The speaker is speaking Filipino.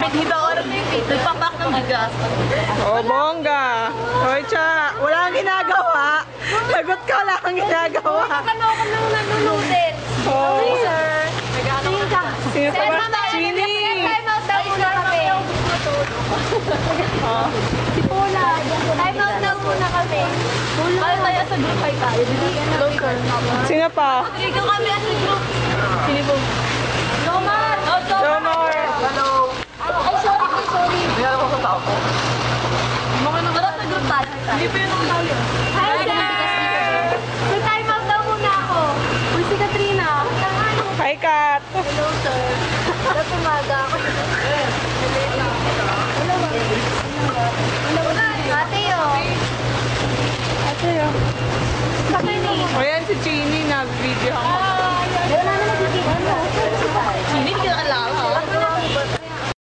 Dito ako nagpapak ng bigas. Oh, bongga. Hoy, Cha, wala kang ginagawa. Lagot ka, wala kang ginagawa. Ano ako nang nanunudin? Oh. Sir. Tingin ka. Sino pa ba? Chini. Time out daw muna kami. Si Pula. Time out daw muna kami. Kaya tayo sa group 5 tayo. Closer. Sino pa? Ikaw kami as a group. Sino po? Jomar. Jomar. Hello. Ay, sorry. May alam ko sa tao ko. Tara sa group tayo. Hindi pa yun